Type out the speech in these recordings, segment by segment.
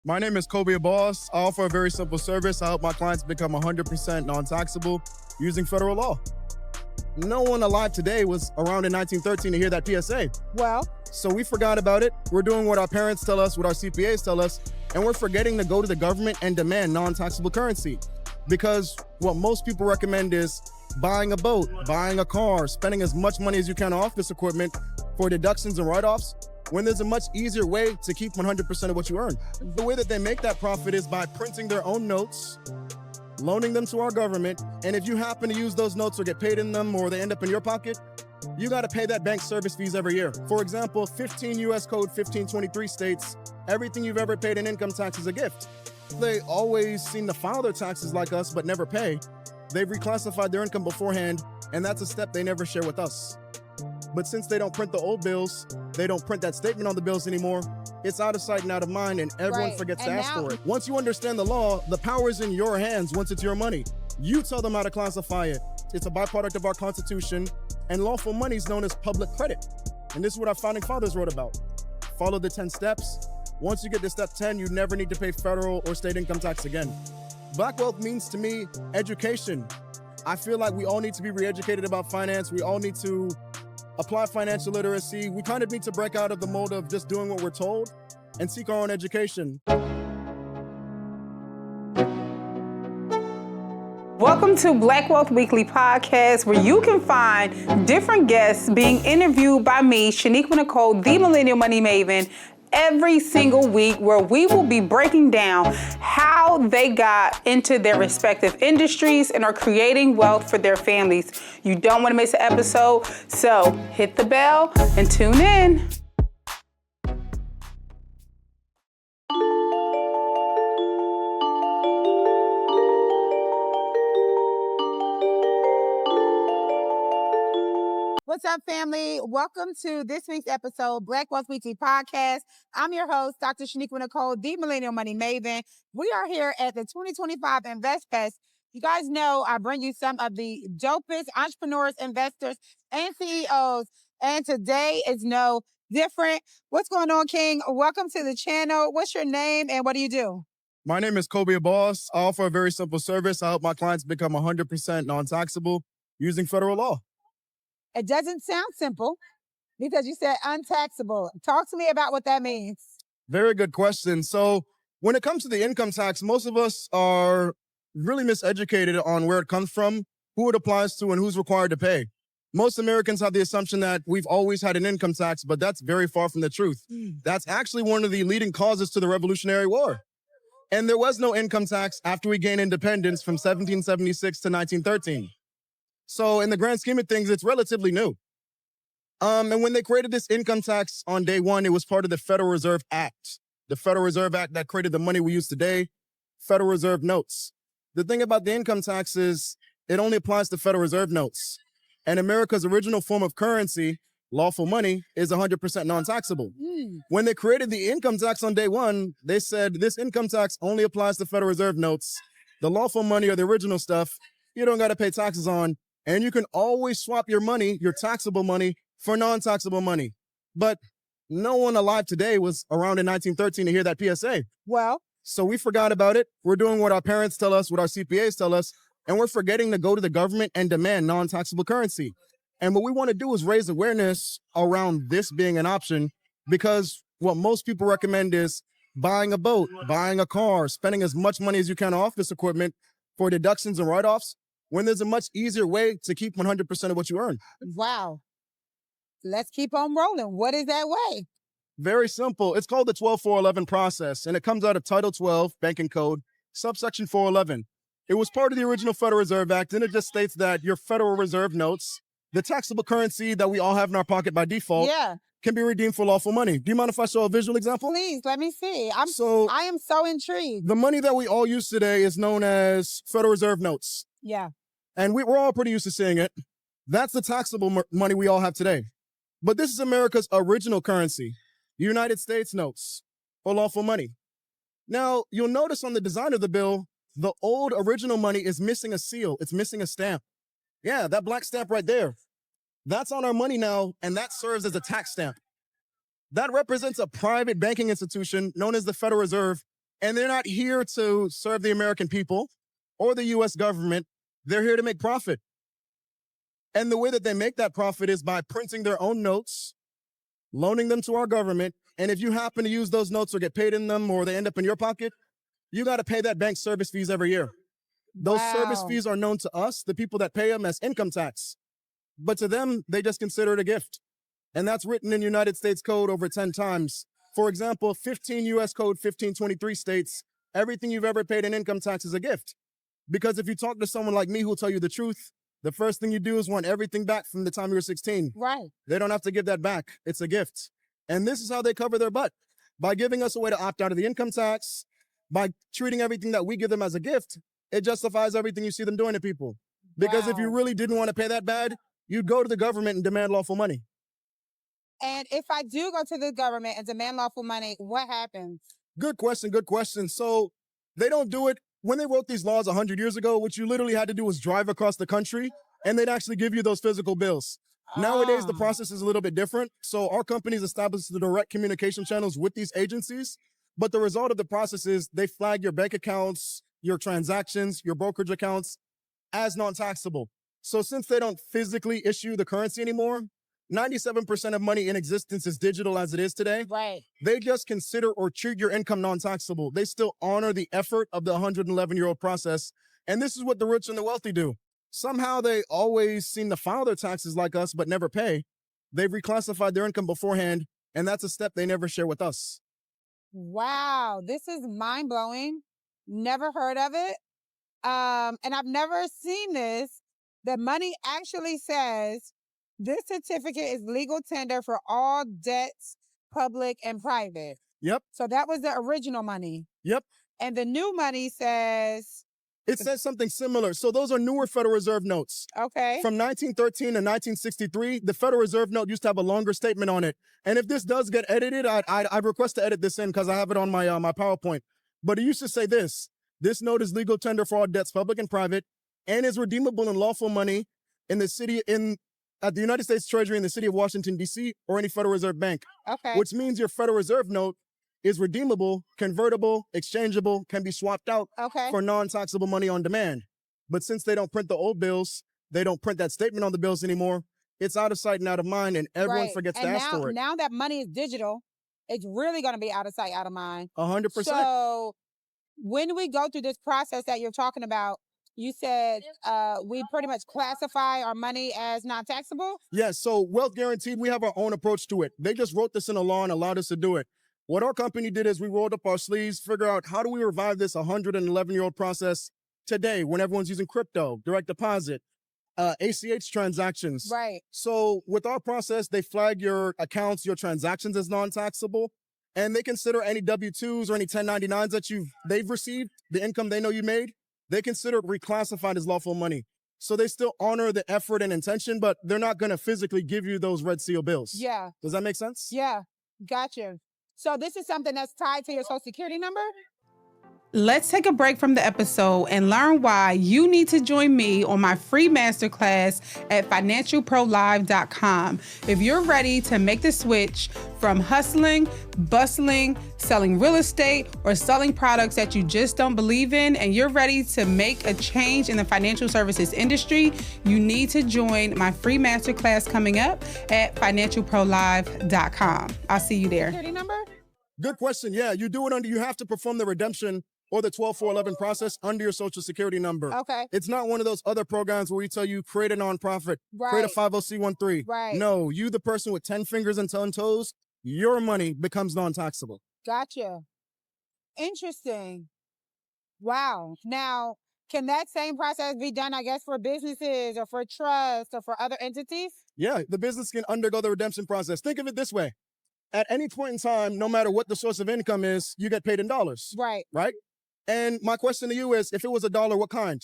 My name is Abass. I offer a very simple service. I help my clients become 100% non-taxable using federal law. No one alive today was around in 1913 to hear that PSA. Well, So we forgot about it. We're doing what our parents tell us, what our CPAs tell us, and we're forgetting to go to the government and demand non-taxable currency. Because what most people recommend is buying a boat, buying a car, spending as much money as you can on office equipment for deductions and write-offs, when there's a much easier way to keep 100% of what you earn. The way that they make that profit is by printing their own notes, loaning them to our government, and if you happen to use those notes or get paid in them or they end up in your pocket, you got to pay that bank service fees every year. For example, 15 U.S. Code 1523 states, everything you've ever paid in income tax is a gift. They always seem to file their taxes like us but never pay. They've reclassified their income beforehand, and that's a step they never share with us. But since they don't print the old bills, they don't print that statement on the bills anymore, it's out of sight and out of mind, and everyone Right. forgets to And ask now- for it. Once you understand the law, the power is in your hands once it's your money. You tell them how to classify it. It's a byproduct of our Constitution, and lawful money is known as public credit. And this is what our founding fathers wrote about. Follow the 10 steps. Once you get to step 10, you never need to pay federal or state income tax again. Black wealth means to me education. I feel like we all need to be re-educated about finance. We all need to apply financial literacy. We kind of need to break out of the mold of just doing what we're told and seek our own education. welcome to Black Wealth Weekly podcast, where you can find different guests being interviewed by me, Shaniqua Nicole, the Millennial Money Maven, every single week, where we will be breaking down how they got into their respective industries and are creating wealth for their families. You don't want to miss an episode, so hit the bell and tune in. What's up, family? Welcome to this week's episode, Black Wealth Weekly Podcast. I'm your host, Dr. Shaniqua Nicole, the Millennial Money Maven. We are here at the 2025 InvestFest. You guys know I bring you some of the dopest entrepreneurs, investors, and CEOs, and today is no different. What's going on, King? Welcome to the channel. What's your name and what do you do? My name is Abass. I offer a very simple service. I help my clients become 100% non-taxable using federal law. It doesn't sound simple because you said untaxable. Talk to me about what that means. Very good question. So when it comes to the income tax, most of us are really miseducated on where it comes from, who it applies to, and who's required to pay. Most Americans have the assumption that we've always had an income tax, but that's very far from the truth. That's actually one of the leading causes to the Revolutionary War. And there was no income tax after we gained independence from 1776 to 1913. So in the grand scheme of things, it's relatively new. And when they created this income tax on day one, it was part of the Federal Reserve Act. The Federal Reserve Act that created the money we use today, Federal Reserve notes. The thing about the income tax is it only applies to Federal Reserve notes. And America's original form of currency, lawful money, is 100% non-taxable. When they created the income tax on day one, they said this income tax only applies to Federal Reserve notes. The lawful money or the original stuff, you don't got to pay taxes on. And you can always swap your money, your taxable money, for non-taxable money. But no one alive today was around in 1913 to hear that PSA. Well, So we forgot about it. We're doing what our parents tell us, what our CPAs tell us, and we're forgetting to go to the government and demand non-taxable currency. And what we want to do is raise awareness around this being an option, because what most people recommend is buying a boat, buying a car, spending as much money as you can on office equipment for deductions and write-offs, when there's a much easier way to keep 100% of what you earn. wow. Let's keep on rolling. What is that way? Very simple. It's called the 12411 process, and it comes out of Title 12, Banking Code, subsection 411. It was part of the original Federal Reserve Act, and it just states that your Federal Reserve notes, the taxable currency that we all have in our pocket by default, Yeah, can be redeemed for lawful money. Do you mind if I show a visual example? please, let me see. So I am so intrigued. the money that we all use today is known as Federal Reserve notes, Yeah. and we're all pretty used to seeing it. That's the taxable money we all have today. But this is America's original currency, United States notes, or lawful money. Now, you'll notice on the design of the bill, the old original money is missing a seal. It's missing a stamp. Yeah, that black stamp right there. That's on our money now, and that serves as a tax stamp. That represents a private banking institution known as the Federal Reserve, And they're not here to serve the American people or the US government. They're here to make profit. And the way that they make that profit is by printing their own notes, loaning them to our government. And if you happen to use those notes or get paid in them or they end up in your pocket, you got to pay that bank service fees every year. Those service fees are known to us, the people that pay them, as income tax. But to them, they just consider it a gift. And that's written in United States Code over 10 times. For example, 15 US Code 1523 states, everything you've ever paid in income tax is a gift. Because if you talk to someone like me who'll tell you the truth, the first thing you do is want everything back from the time you were 16. Right. They don't have to give that back. It's a gift. And this is how they cover their butt. By giving us a way to opt out of the income tax, by treating everything that we give them as a gift, it justifies everything you see them doing to people. Because if you really didn't want to pay that bad, you'd go to the government and demand lawful money. And if I do go to the government and demand lawful money, what happens? Good question, good question. So they don't do it. When they wrote these laws 100 years ago, what you literally had to do was drive across the country and they'd actually give you those physical bills. Nowadays, the process is a little bit different. So our companies established the direct communication channels with these agencies. But the result of the process is they flag your bank accounts, your transactions, your brokerage accounts as non-taxable. So since they don't physically issue the currency anymore, 97% of money in existence is digital as it is today. Right. They just consider or treat your income non-taxable. They still honor the effort of the 111-year-old process. And this is what the rich and the wealthy do. Somehow they always seem to file their taxes like us, but never pay. They've reclassified their income beforehand, and that's a step they never share with us. Wow, this is mind-blowing. Never heard of it. And I've never seen this. The money actually says this certificate is legal tender for all debts, public and private. Yep. So that was the original money. Yep. And the new money says... It says something similar. So those are newer Federal Reserve notes. Okay. From 1913 to 1963, the Federal Reserve note used to have a longer statement on it. And if this does get edited, I'd request to edit this in because I have it on my my PowerPoint. But it used to say this. This note is legal tender for all debts, public and private, and is redeemable in lawful money in the city at the United States Treasury in the city of Washington, D.C., or any Federal Reserve bank. Okay. Which means your Federal Reserve note is redeemable, convertible, exchangeable, can be swapped out for non-taxable money on demand. But since they don't print the old bills, they don't print that statement on the bills anymore, it's out of sight and out of mind, and everyone forgets to ask for it. Now that money is digital, it's really going to be out of sight, out of mind. 100%. So when we go through this process that you're talking about, you said we pretty much classify our money as non-taxable? Yes, so Wealth Guaranteed, we have our own approach to it. They just wrote this in a law and allowed us to do it. What our company did is we rolled up our sleeves, figure out how do we revive this 111-year-old process today when everyone's using crypto, direct deposit, ACH transactions. Right. So with our process, they flag your accounts, your transactions as non-taxable, and they consider any W-2s or any 1099s that they've received, the income they know you made, they consider it reclassified as lawful money. So they still honor the effort and intention, but they're not going to physically give you those red seal bills. Yeah. Does that make sense? Yeah. Gotcha. So this is something that's tied to your Social Security number? Let's take a break from the episode and learn why you need to join me on my free masterclass at financialprolive.com. If you're ready to make the switch from hustling, bustling, selling real estate, or selling products that you just don't believe in, and you're ready to make a change in the financial services industry, you need to join my free masterclass coming up at financialprolive.com. I'll see you there. Security number? Good question. Yeah, you do it you have to perform the redemption or the 12411 process under your Social Security number. Okay. It's not one of those other programs where we tell you create a nonprofit, create a 50C13. Right. No, you, the person with 10 fingers and 10 toes, your money becomes non-taxable. Gotcha. Interesting. Wow. Now, can that same process be done, I guess, for businesses or for trusts or for other entities? Yeah, the business can undergo the redemption process. Think of it this way. At any point in time, no matter what the source of income is, you get paid in dollars. Right. Right? And my question to you is, if it was $1, what kind?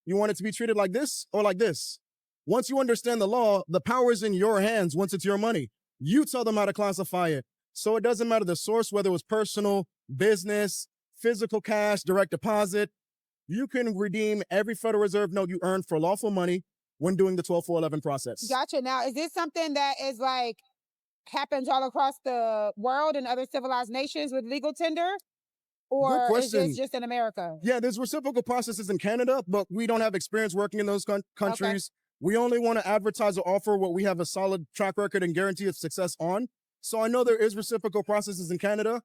You want it to be treated like this or like this? Once you understand the law, the power is in your hands once it's your money. You tell them how to classify it. So it doesn't matter the source, whether it was personal, business, physical cash, direct deposit. You can redeem every Federal Reserve note you earned for lawful money when doing the 12411 process. Gotcha. Now, is this something that is like happens all across the world in other civilized nations with legal tender? Or is question. this just in America? Yeah, there's reciprocal processes in Canada, but we don't have experience working in those countries. We only want to advertise or offer what we have a solid track record and guarantee of success on. So I know there is reciprocal processes in Canada.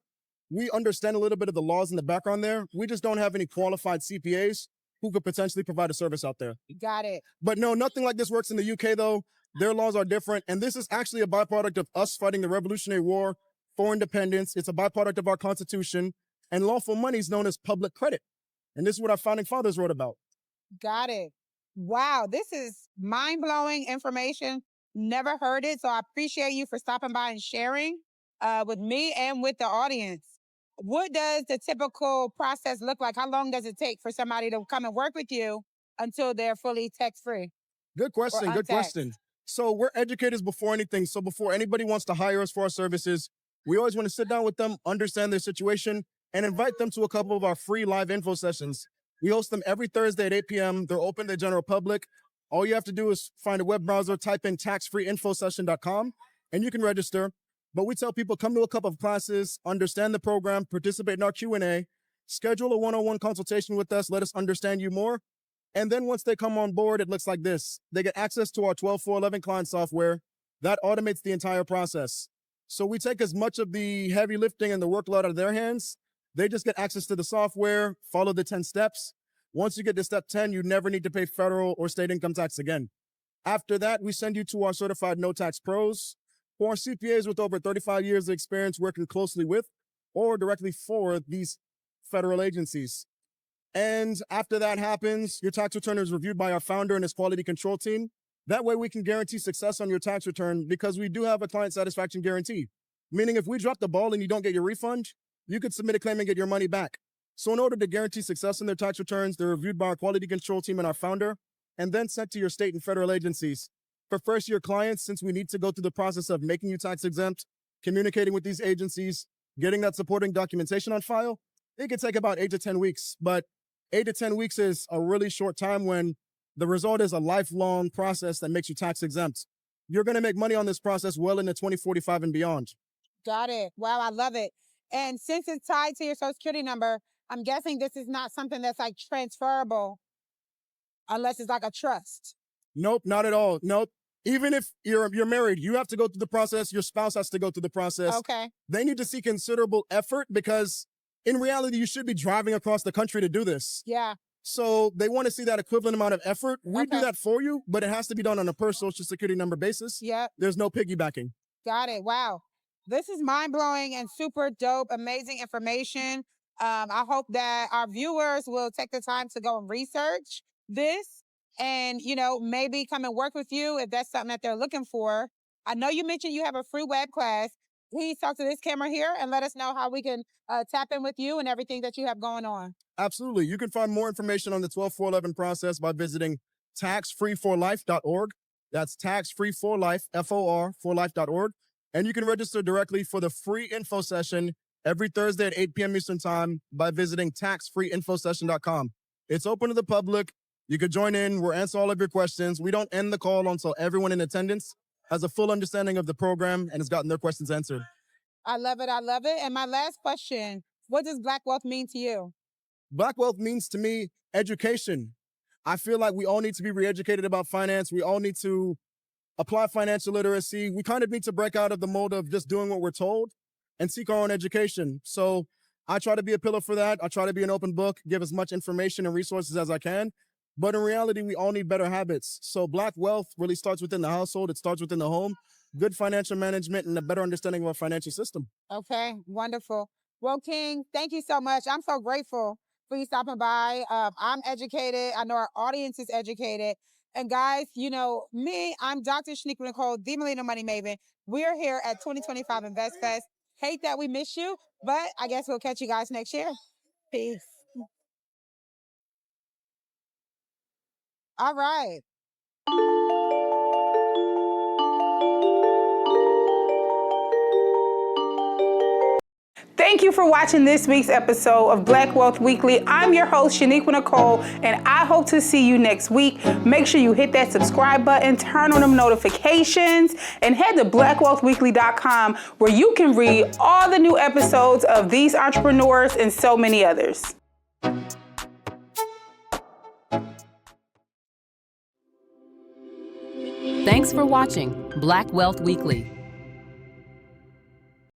We understand a little bit of the laws in the background there. We just don't have any qualified CPAs who could potentially provide a service out there. Got it. But no, nothing like this works in the UK though. Their laws are different. And this is actually a byproduct of us fighting the Revolutionary War for independence. It's a byproduct of our Constitution. And lawful money is known as public credit. And this is what our founding fathers wrote about. Got it. Wow, this is mind-blowing information. Never heard it. So I appreciate you for stopping by and sharing with me and with the audience. What does the typical process look like? How long does it take for somebody to come and work with you until they're fully tax-free? Good question. Good question. So we're educators before anything. So before anybody wants to hire us for our services, we always want to sit down with them, understand their situation, and invite them to a couple of our free live info sessions. We host them every Thursday at 8 p.m. They're open to the general public. All you have to do is find a web browser, type in taxfreeinfosession.com, and you can register. But we tell people, come to a couple of classes, understand the program, participate in our Q&A, schedule a one-on-one consultation with us, let us understand you more. And then once they come on board, it looks like this. They get access to our 12-411 client software. That automates the entire process. So we take as much of the heavy lifting and the workload out of their hands. They just get access to the software, follow the 10 steps. Once you get to step 10, you never need to pay federal or state income tax again. After that, we send you to our certified no tax pros, who are CPAs with over 35 years of experience working closely with or directly for these federal agencies. And after that happens, your tax return is reviewed by our founder and his quality control team. That way we can guarantee success on your tax return because we do have a client satisfaction guarantee. Meaning if we drop the ball and you don't get your refund, you could submit a claim and get your money back. So in order to guarantee success in their tax returns, they're reviewed by our quality control team and our founder, and then sent to your state and federal agencies. For first-year clients, since we need to go through the process of making you tax exempt, communicating with these agencies, getting that supporting documentation on file, it could take about 8 to 10 weeks. But 8 to 10 weeks is a really short time when the result is a lifelong process that makes you tax exempt. You're going to make money on this process well into 2045 and beyond. Got it. Wow, I love it. And since it's tied to your Social Security number, I'm guessing this is not something that's like transferable unless it's like a trust. Nope, not at all. Nope. Even if you're married, you have to go through the process. Your spouse has to go through the process. Okay. They need to see considerable effort because in reality, you should be driving across the country to do this. Yeah. So they want to see that equivalent amount of effort. We do Okay. that for you, but it has to be done on a per Social Security number basis. Yep. There's no piggybacking. Got it. Wow. This is mind-blowing and super dope, amazing information. I hope that our viewers will take the time to go and research this and, you know, maybe come and work with you if that's something that they're looking for. I know you mentioned you have a free web class. Please talk to this camera here and let us know how we can tap in with you and everything that you have going on. Absolutely. You can find more information on the 12-411 process by visiting taxfreeforlife.org. That's taxfreeforlife, F-O-R, forlife.org. And you can register directly for the free info session every Thursday at 8 p.m. Eastern Time by visiting taxfreeinfosession.com. It's open to the public. You could join in. We'll answer all of your questions. We don't end the call until everyone in attendance has a full understanding of the program and has gotten their questions answered. I love it. I love it. And my last question, what does Black wealth mean to you? Black wealth means to me education. I feel like we all need to be re-educated about finance. We all need to apply financial literacy. We kind of need to break out of the mold of just doing what we're told and seek our own education. So I try to be a pillar for that. I try to be an open book, give as much information and resources as I can. But in reality, we all need better habits. So Black wealth really starts within the household. It starts within the home. Good financial management and a better understanding of our financial system. Okay, wonderful. Well, King, thank you so much. I'm so grateful for you stopping by. I'm educated. I know our audience is educated. And guys, you know, me, I'm Dr. Shaniqua Nicole, the Millennial Money Maven. We're here at 2025 InvestFest. Hate that we miss you, but I guess we'll catch you guys next year. Peace. All right. Thank you for watching this week's episode of Black Wealth Weekly. I'm your host, Shaniqua Nicole, and I hope to see you next week. Make sure you hit that subscribe button, turn on them notifications, and head to blackwealthweekly.com where you can read all the new episodes of These Entrepreneurs and so many others. Thanks for watching Black Wealth Weekly.